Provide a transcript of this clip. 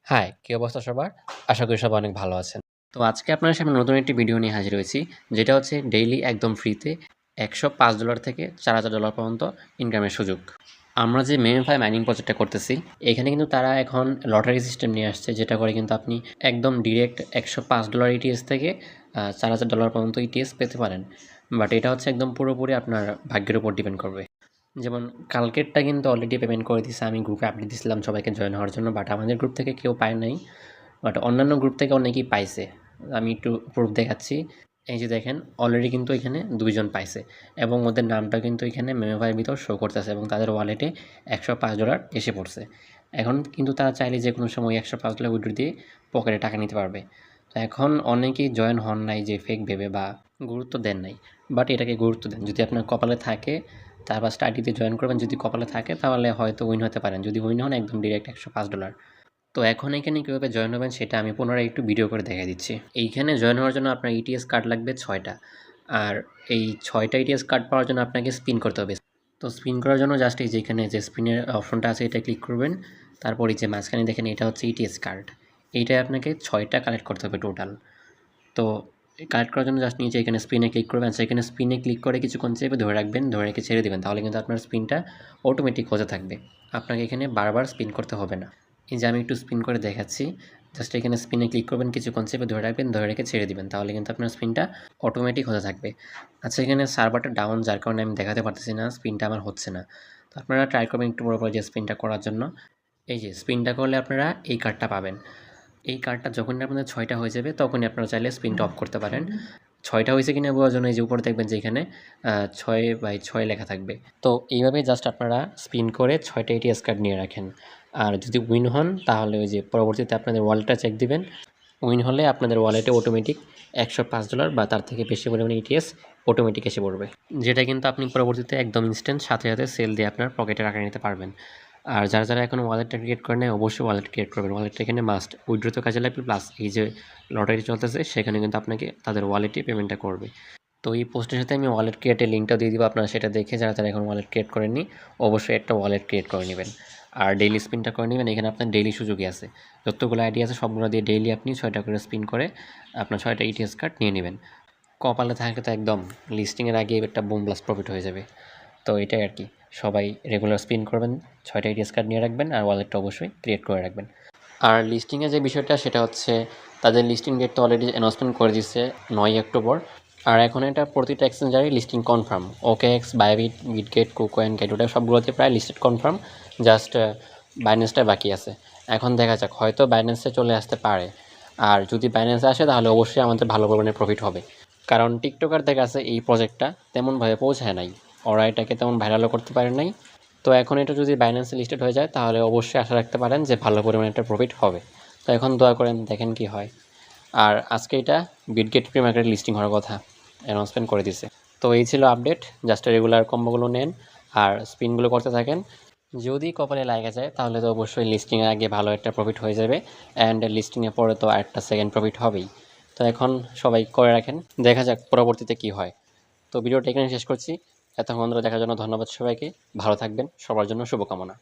High, কি অবস্থা সবার? আশা করি সবাই অনেক ভালো আছেন। তো আজকে আপনাদের সামনে নতুন একটি ভিডিও নিয়ে হাজির হয়েছি। যেটা হচ্ছে ডেইলি একদম ফ্রিতে $105 থেকে $4000 পর্যন্ত ইনকামের সুযোগ। আমরা যে মেমফাই মাইনিং প্রজেক্টটা করতেছি, এখানে কিন্তু তারা এখন লটারি সিস্টেম নিয়ে আসছে, যেটা করে কিন্তু আপনি একদম ডিরেক্ট $105 ইটিএস থেকে $4000 পর্যন্ত ইটিএস পেতে পারেন। বাট এটা হচ্ছে একদম পুরোপুরি আপনার ভাগ্যের উপর ডিপেন্ড করবে। যেমন কালকেরটা কিন্তু অলরেডি পেমেন্ট করে দিছে। আমি গ্রুপে আপডেট দিছিলাম সবাইকে জয়েন হওয়ার জন্য। বাট আমাদের গ্রুপ থেকে কেউ পায় নাই। বাট অন্যান্য গ্রুপ থেকে অনেকেই পাইছে। আমি একটু প্রুফ দেখাচ্ছি। এই যে দেখেন অলরেডি কিন্তু এখানে ২ জন পাইছে এবং ওদের নামটা কিন্তু এখানে মেমোভাইয়ের ভিতর শো করতেছে এবং তাদের ওয়ালেটে $105 এসে পড়ছে। এখন কিন্তু তারা চাইলে যেকোনো সময় $105 উইথড্র দিয়ে পকেটে টাকা নিতে পারবে। তো এখন অনেকেই জয়েন হন নাই যে ফেক ভেবে বা গুরুত্ব দেন নাই। বাট এটাকে গুরুত্ব দেন। যদি আপনার কপালে থাকে তারপর স্টাডিতে জয়েন করবেন। যদি কপালে থাকে তাহলে হয়তো উইন হতে পারেন। যদি উইন হন একদম ডিরেক্ট $105। তো এখন এখানে কীভাবে জয়েন হবেন সেটা আমি পুনরায় একটু ভিডিও করে দেখিয়ে দিচ্ছি। এইখানে জয়েন হওয়ার জন্য আপনার ইটিএস কার্ড লাগবে ৬টা। আর এই ৬টা ইটিএস কার্ড পাওয়ার জন্য আপনাকে স্পিন করতে হবে। তো স্পিন করার জন্য জাস্ট এই যে এখানে যে স্পিনের অপশনটা আছে এটা ক্লিক করবেন। তারপর এই যে মাঝখানে দেখেন এটা হচ্ছে ইটিএস কার্ড। এইটায় আপনাকে ৬টা কালেক্ট করতে হবে টোটাল। তো কালেক্ট করার জন্য জাস্ট নিচে এখানে স্পিনে ক্লিক করবেন। সেখানে স্পিনে ক্লিক করে কিছুক্ষণ চেপে ধরে রাখবেন, ধরে রেখে ছেড়ে দেবেন। তাহলে কিন্তু আপনার স্পিনটা অটোমেটিক হতে থাকবে। আপনাকে এখানে বারবার স্পিন করতে হবে না। এই যে আমি একটু স্পিন করে দেখাচ্ছি। জাস্ট এখানে স্পিনে ক্লিক করবেন, কিছুক্ষণ চেপে ধরে রাখবেন, ধরে রেখে ছেড়ে দিবেন। তাহলে কিন্তু আপনার স্পিনটা অটোমেটিক হতে থাকবে। আচ্ছা, এখানে সার্ভারটা ডাউন, যার কারণে আমি দেখাতে পারতেছি না, স্পিনটা আমার হচ্ছে না। তো আপনারা ট্রাই করবেন একটু বড় যে স্পিনটা করার জন্য। এই যে স্পিনটা করলে আপনারা এই কার্ডটা পাবেন। এই কার্ডটা যখনই আপনাদের ৬টা হয়ে যাবে তখনই আপনারা চাইলে স্পিনটা অফ করতে পারেন। ৬টা হয়েছে কিনা বোঝার জন্য এই যে উপরে দেখবেন যে এখানে ৬/৬ লেখা থাকবে। তো এইভাবে জাস্ট আপনারা স্পিন করে ৬টা এটিএস কার্ড নিয়ে রাখেন। আর যদি উইন হন তাহলে ওই যে পরবর্তীতে আপনাদের ওয়ালেটটা চেক দিবেন। উইন হলে আপনাদের ওয়ালেটে অটোমেটিক $105 বা তার থেকে বেশি পরিমাণে ইটিএস অটোমেটিক এসে পড়বে। যেটা কিন্তু আপনি পরবর্তীতে একদম ইনস্ট্যান্ট সাথে সাথে সেল দিয়ে আপনার পকেটে রাখা নিতে পারবেন। আর যারা এখনও ওয়ালেটটা ক্রিয়েট করে নাই অবশ্যই ওয়ালেট ক্রিয়েট করবেন। ওয়ালেটটা এখানে মাস্ট। উইথড্র তো কাজে লাগবে, প্লাস এই যে লটারি চলতেছে সেখানে কিন্তু আপনাকে তাদের ওয়ালেটে পেমেন্টটা করবে। তো এই পোস্টের সাথে আমি ওয়ালেট ক্রিয়েটের লিঙ্কটা দিয়ে দিব। আপনারা সেটা দেখে যারা এখন ওয়ালেট ক্রিয়েট করেননি অবশ্যই একটা ওয়ালেট ক্রিয়েট করে নেবেন। আর ডেইলি স্পিনটা করে নেবেন। এখানে আপনার ডেইলি সুযোগই আছে। যতগুলো আইডি আছে সবগুলো দিয়ে ডেইলি আপনি ৬টা করে স্পিন করে আপনার ৬টা ইটিএস কার্ড নিয়ে নেবেন। কপালে থাকে তো একদম লিস্টিংয়ের আগে একটা বুম ব্লাস্ট প্রফিট হয়ে যাবে। তো এটাই আর কি। সবাই রেগুলার স্পিন করবেন, ৬টা ইটিএস কার্ড নিয়ে রাখবেন আর ওয়ালেটটা অবশ্যই ক্রিয়েট করে রাখবেন। আর লিস্টিংয়ের যে বিষয়টা সেটা হচ্ছে তাদের লিস্টিং ডেট তো অলরেডি অ্যানাউন্সমেন্ট করে দিচ্ছে ৯ অক্টোবর। আর এখন এটা প্রতিটা এক্সচেঞ্জারই listing confirm. OKX, Bybit, Bitget, KuCoin, Gateway সবগুলোতে প্রায় লিস্টেড কনফার্ম। জাস্ট বাইন্যান্সটা বাকি আছে। এখন দেখা যাক, হয়তো বাইন্যান্সে চলে আসতে পারে। আর যদি বাইন্যান্সে আসে তাহলে অবশ্যই আমাদের ভালো পরিমাণে প্রফিট হবে। কারণ টিকটকারদের কাছে এই প্রজেক্টটা তেমনভাবে পৌঁছায় নাই। ওরা এটাকে তেমন ভাইরালও করতে পারে নাই। তো এখন এটা যদি বাইন্যান্সে লিস্টেড হয়ে যায় তাহলে অবশ্যই আশা রাখতে পারেন যে ভালো পরিমাণে একটা প্রফিট হবে। তো এখন দোয়া করেন, দেখেন কি হয়। আর আজকে এটা বিটগেট প্রি মার্কেটে লিস্টিং হওয়ার কথা অ্যানাউন্সমেন্ট করে দিছে। তো এই ছিল আপডেট। জাস্ট রেগুলার কম্বোগুলো নেন আর স্পিনগুলো করতে থাকেন। যদি কপালে লাগা যায় তাহলে তো অবশ্যই লিস্টিংয়ের আগে ভালো একটা প্রফিট হয়ে যাবে। অ্যান্ড লিস্টিংয়ের পরে তো আরেকটা সেকেন্ড প্রফিট হবেই। তো এখন সবাই করে রাখেন, দেখা যাক পরবর্তীতে কী হয়। তো ভিডিওটা এখানে শেষ করছি। এতক্ষণ ধরে দেখার জন্য ধন্যবাদ সবাইকে। ভালো থাকবেন, সবার জন্য শুভকামনা।